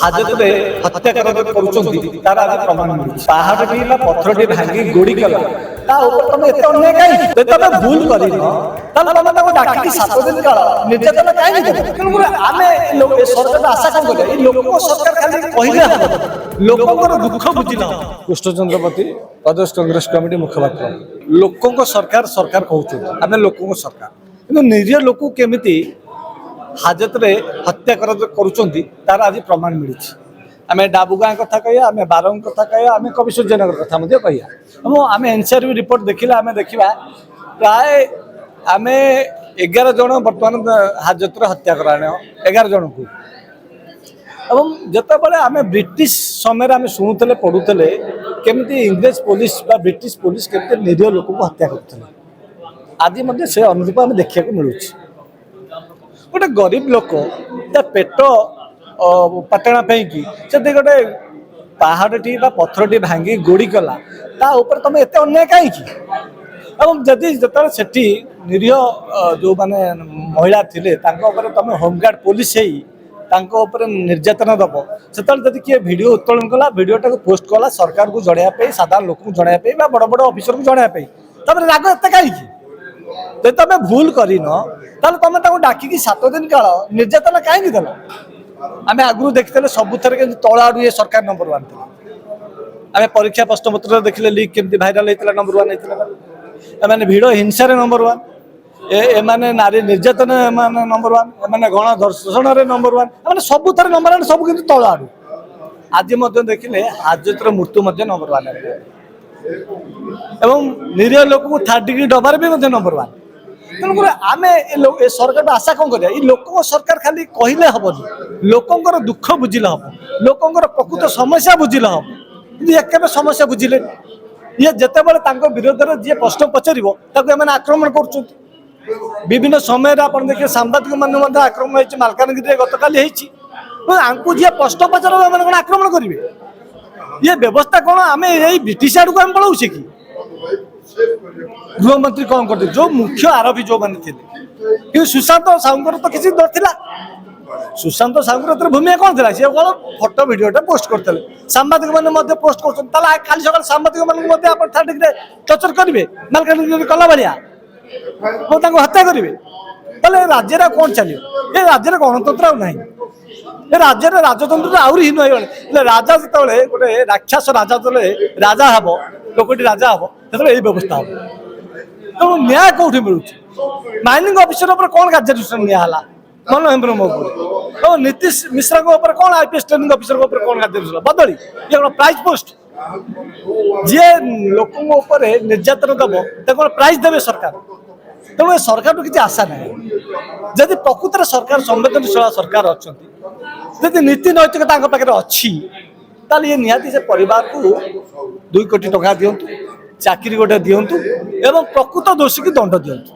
ହାଜତରେ ହତ୍ୟା କରୁଛନ୍ତି ତାର ଆଜି ପ୍ରମାଣ ମିଳୁଛି। ପାହାଡ଼ଟି ବା ପଥରଟି ଭାଙ୍ଗି ଗୋଡ଼ି କଲା ତା ଉପରେ ତମେ ଏତେ ଅନ୍ୟାୟ କାହିଁକି? ଯଦି ତମେ ଭୁଲ କରିନ ତାହେଲେ ତମେ ତାକୁ ଡାକିକି 7 ଦିନ କାଳ ନିର୍ଯାତନା କାହିଁକି ଦେବ? ତେଣୁକରି ଆମେ ସରକାର ଆଶା କଣ କରିବା? ଏଇ ଲୋକଙ୍କ ସରକାର ଖାଲି କହିଲେ ହବ, ଲୋକଙ୍କର ଦୁଃଖ ବୁଝିଲେ ହବ। କୃଷ୍ଣଚନ୍ଦ୍ର ପତି ପ୍ରଦେଶ କଂଗ୍ରେସ କମିଟି ମୁଖପାତ୍ର। ଲୋକଙ୍କ ସରକାର ସରକାର କହୁଛନ୍ତି, ଆମେ ଲୋକଙ୍କ ସରକାର, କିନ୍ତୁ ନିରୀହ ଲୋକକୁ କେମିତି ହାଜତରେ ହତ୍ୟା କରୁଛନ୍ତି ତାର ଆଜି ପ୍ରମାଣ ମିଳିଛି। ଆମେ ଡାବୁଗାଁ କଥା କହିବା, ଆମେ ବାରଙ୍ଗ କଥା କହିବା, ଆମେ କବି ସୂର୍ଯ୍ୟନଗର କଥା ମଧ୍ୟ କହିବା। ଏବଂ ଆମେ ଏନ୍ସିଆରବି ରିପୋର୍ଟ ଦେଖିଲେ ଆମେ ଦେଖିବା ପ୍ରାୟ ଆମେ 11 ଜଣ ବର୍ତ୍ତମାନ ହାଜତରେ ହତ୍ୟା କରାଣ 11 ଜଣକୁ। ଏବଂ ଯେତେବେଳେ ଆମେ ବ୍ରିଟିଶ ସମୟରେ ଆମେ ଶୁଣୁଥିଲେ ପଢ଼ୁଥିଲେ କେମିତି ଇଂରେଜ ପୋଲିସ ବା ବ୍ରିଟିଶ ପୋଲିସ କେମିତି ନିରୀହ ଲୋକଙ୍କୁ ହତ୍ୟା କରୁଥିଲେ, ଆଜି ମଧ୍ୟ ସେ ଅନୁରୂପ ଆମେ ଦେଖିବାକୁ ମିଳୁଛି। ଗୋଟେ ଗରିବ ଲୋକ ତା ପେଟ ପାଟଣା ପାଇଁକି ଯଦି ଗୋଟେ ପାହାଡ଼ଟି ବା ପଥରଟି ଭାଙ୍ଗି ଗୋଡ଼ି କଲା ତା ଉପରେ ତମେ ଏତେ ଅନ୍ୟାୟ କାହିଁକି? ଏବଂ ଯଦି ଯେତେବେଳେ ସେଠି ନିରୀହ ଯେଉଁମାନେ ମହିଳା ଥିଲେ ତାଙ୍କ ଉପରେ ତମେ ହୋମଗାର୍ଡ଼ ପୋଲିସ ହେଇ ତାଙ୍କ ଉପରେ ନିର୍ଯାତନା ଦେବ, ସେତେବେଳେ ଯଦି କିଏ ଭିଡ଼ିଓ ଉତ୍ତୋଳନ କଲା, ଭିଡ଼ିଓଟାକୁ ପୋଷ୍ଟ କଲା ସରକାରକୁ ଜଣାଇବା ପାଇଁ, ସାଧାରଣ ଲୋକଙ୍କୁ ଜଣାଇବା ପାଇଁ ବା ବଡ଼ ବଡ଼ ଅଫିସରକୁ ଜଣାଇବା ପାଇଁ, ତାପରେ ରାଗ ଏତେ କାହିଁକି? ଯଦି ତମେ ଭୁଲ କରିନ ତାହେଲେ ତମେ ତାକୁ ଡାକିକି 7 ଦିନ କାଳ ନିର୍ଯାତନା କାହିଁକି ଦେଲ? ଆମେ ଆଗରୁ ଦେଖିଥିଲେ ସବୁଥିରେ କେମିତି ତଳ ଆଡୁ ଏ ସରକାର ନମ୍ବର 1 ଥିଲା। ଆମେ ପରୀକ୍ଷା ପ୍ରଶ୍ନପତ୍ର ଦେଖିଲେ ଲିକ୍ କେମିତି ଭାଇରାଲ ହେଇଥିଲା, ନମ୍ବର 1 ହେଇଥିଲା। ଏମାନେ ଭିଡ଼ ହିଂସାରେ ନମ୍ବର 1, ଏମାନେ ନାରୀ ନିର୍ଯାତନା ଏମାନେ ନମ୍ବର 1, ଏମାନେ ଗଣ ଧର୍ଷଣରେ ନମ୍ବର 1, ଏମାନେ ସବୁଥିରେ ନମ୍ବର 1, ସବୁ କିନ୍ତୁ ତଳ ଆଡୁ। ଆଜି ମଧ୍ୟ ଦେଖିଲେ ହାଜତର ମୃତ୍ୟୁ ମଧ୍ୟ ନମ୍ବର 1 ଏବଂ ନିରୀହ ଲୋକଙ୍କୁ 3rd ଡିଗ୍ରୀ ଡବାରେ ବି ମଧ୍ୟ ନମ୍ବର 1। ତେଣୁକରି ଆମେ ଏ ସରକାରକୁ ଆଶା କଣ କରିବା? ଏଇ ଲୋକଙ୍କ ସରକାର ଖାଲି କହିଲେ ହବନି, ଲୋକଙ୍କର ଦୁଃଖ ବୁଝିଲେ ହବ, ଲୋକଙ୍କର ପ୍ରକୃତ ସମସ୍ୟା ବୁଝିଲେ ହବ। କିନ୍ତୁ ଏ କେବେ ସମସ୍ୟା ବୁଝିଲେନି। ଇଏ ଯେତେବେଳେ ତାଙ୍କ ବିରୋଧରେ ଯିଏ ପ୍ରଶ୍ନ ପଚାରିବ ତାକୁ ଏମାନେ ଆକ୍ରମଣ କରୁଛନ୍ତି। ବିଭିନ୍ନ ସମୟରେ ଆପଣ ଦେଖିବେ ସାମ୍ବାଦିକ ମାନେ ମଧ୍ୟ ଆକ୍ରମଣ ହେଇଛି। ମାଲକାନଗିରିରେ ଗତକାଲି ହେଇଛି। ଆଙ୍କୁ ଯିଏ ପ୍ରଶ୍ନ ପଚାରିବ ଏମାନେ କଣ ଆକ୍ରମଣ କରିବେ? ଇଏ ବ୍ୟବସ୍ଥା କଣ ଆମେ ଏଇ ବ୍ରିଟିଶ ଆଡକୁ ଆମେ ପଳାଉଛେ କି? ଗୃହମନ୍ତ୍ରୀ କଣ କରିଥିଲେ? ଯୋଉ ମୁଖ୍ୟ ଆରୋପି ଯୋଉମାନେ ଥିଲେ, କିନ୍ତୁ ସୁଶାନ୍ତ ସାହୁଙ୍କର ତ କିଛି ନଥିଲା। ସୁଶାନ୍ତ ସାହୁଙ୍କର ଏଥିରେ ଭୂମିକା କଣ ଥିଲା? ସେ କଣ ଫଟୋ ଭିଡ଼ିଓଟା ପୋଷ୍ଟ କରିଥିଲେ, ସାମ୍ବାଦିକ ମାନେ ମଧ୍ୟ ପୋଷ୍ଟ କରୁଛନ୍ତି। ତାହେଲେ କାଲି ସକାଳେ ସାମ୍ବାଦିକ ମାନଙ୍କୁ ମଧ୍ୟ ଆପଣ 3rd ଡିଗ୍ରୀରେ ଟର୍ଚର କରିବେ, ମାଲକାନଗିରି କଲା ଭଳିଆ ଓ ତାଙ୍କୁ ହତ୍ୟା କରିବେ? ତାହେଲେ ରାଜ୍ୟରେ କଣ ଚାଲିବ? ଏ ରାଜ୍ୟରେ ଗଣତନ୍ତ୍ର ଆଉ ନାହିଁ। ଏ ରାଜ୍ୟରେ ରାଜତନ୍ତ୍ର ଆହୁରି ହୀନ ହେଇଗଲାଣି। ହେଲେ ରାଜା ଯେତେବେଳେ ଗୋଟେ ରାକ୍ଷସ ରାଜା ଯେତେବେଳେ ରାଜା ହବ, ଲୋକଟି ରାଜା ହବ, ସେତେବେଳେ ଏଇ ବ୍ୟବସ୍ଥା ହବ। ତେଣୁ ନ୍ୟାୟ କୋଉଠି ମିଳୁଛି? ମାଇନିଂ ଅଫିସର ଉପରେ କଣ କାର୍ଯ୍ୟାନୁଷ୍ଠାନ ନିଆହେଲା ମନୋହେନ୍ଦ୍ର ମୋ ଉପରେ? ଏବଂ ନୀତିଶ ମିଶ୍ରାଙ୍କ ଉପରେ କଣ IPS ଟ୍ରେନିଂ ଅଫିସରଙ୍କ ଉପରେ କଣ କାର୍ଯ୍ୟାନୁଷ୍ଠାନ ବଦଳି? ଇଏ କଣ ପ୍ରାଇଜ ପୋଷ୍ଟ? ଯିଏ ଲୋକଙ୍କ ଉପରେ ନିର୍ଯାତନା ଦେବ ତାକୁ କଣ ପ୍ରାଇଜ ଦେବେ ସରକାର? ତେଣୁ ଏ ସରକାରଠୁ କିଛି ଆଶା ନାହିଁ। ଯଦି ପ୍ରକୃତରେ ସରକାର ସମ୍ବେଦନଶୀଳ ସରକାର ଅଛନ୍ତି, ଯଦି ନୀତି ନୈତିକ ତାଙ୍କ ପାଖରେ ଅଛି, ତାହେଲେ ଇଏ ନିହାତି ସେ ପରିବାରକୁ 2 କୋଟି ଟଙ୍କା ଦିଅନ୍ତୁ, ଚାକିରି ଗୋଟେ ଦିଅନ୍ତୁ ଏବଂ ପ୍ରକୃତ ଦୋଷୀକୁ ଦଣ୍ଡ ଦିଅନ୍ତୁ।